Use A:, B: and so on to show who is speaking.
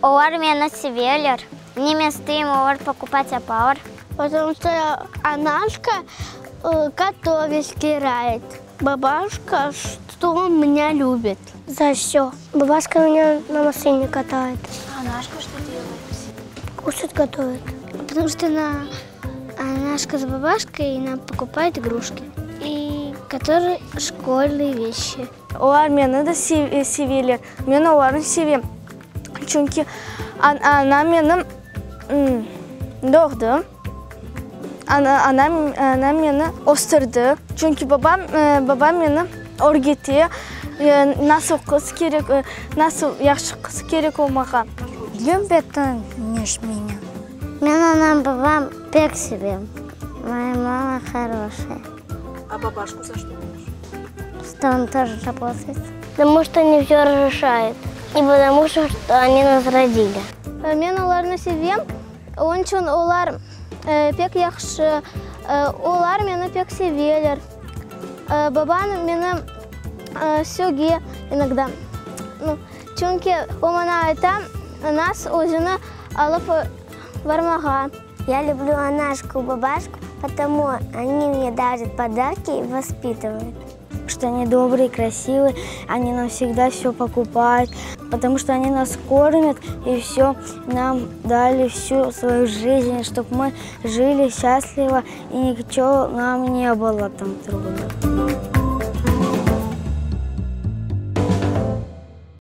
A: Олар меня севелер. Не место ему покупать апаур.
B: Потому что Анашка готовить стирает. Бабушка, что он меня любит.
A: За все. Бабушка меня на машине катает.
C: А Анашка что делает?
A: Кушать готовит. Потому что Анашка с бабушкой нам покупает игрушки. И которые школьные вещи.
B: Олар мені да севелер. Мен оларын севем. Çünkü ana meni doğdu. Anam beni ostırdı. Çünkü babam beni öğretti. Nasıl kız gerek, nasıl yaxşı kız gerek olmağa.
A: Любят меня. Меня нам babam пек себе. Моя мама хорошая.
C: А бабашку за что любишь?
A: Что он тоже работает. Потому что они все разрешают. И потому что они нас родили.
B: Мен оларны севем. Onun için олар pek yaxşı. Олар meni pek severler. Babam meni söge иногда. Çünkü o bana aytan нас özünü alıp varmağa.
A: Я люблю Анашку и бабашку, потому они мне дарят подарки и воспитывают.
B: Что они добрые, красивые, они нам всегда все покупают, потому что они нас кормят и все нам дали всю свою жизнь, чтобы мы жили счастливо и ничего нам не было там трудно.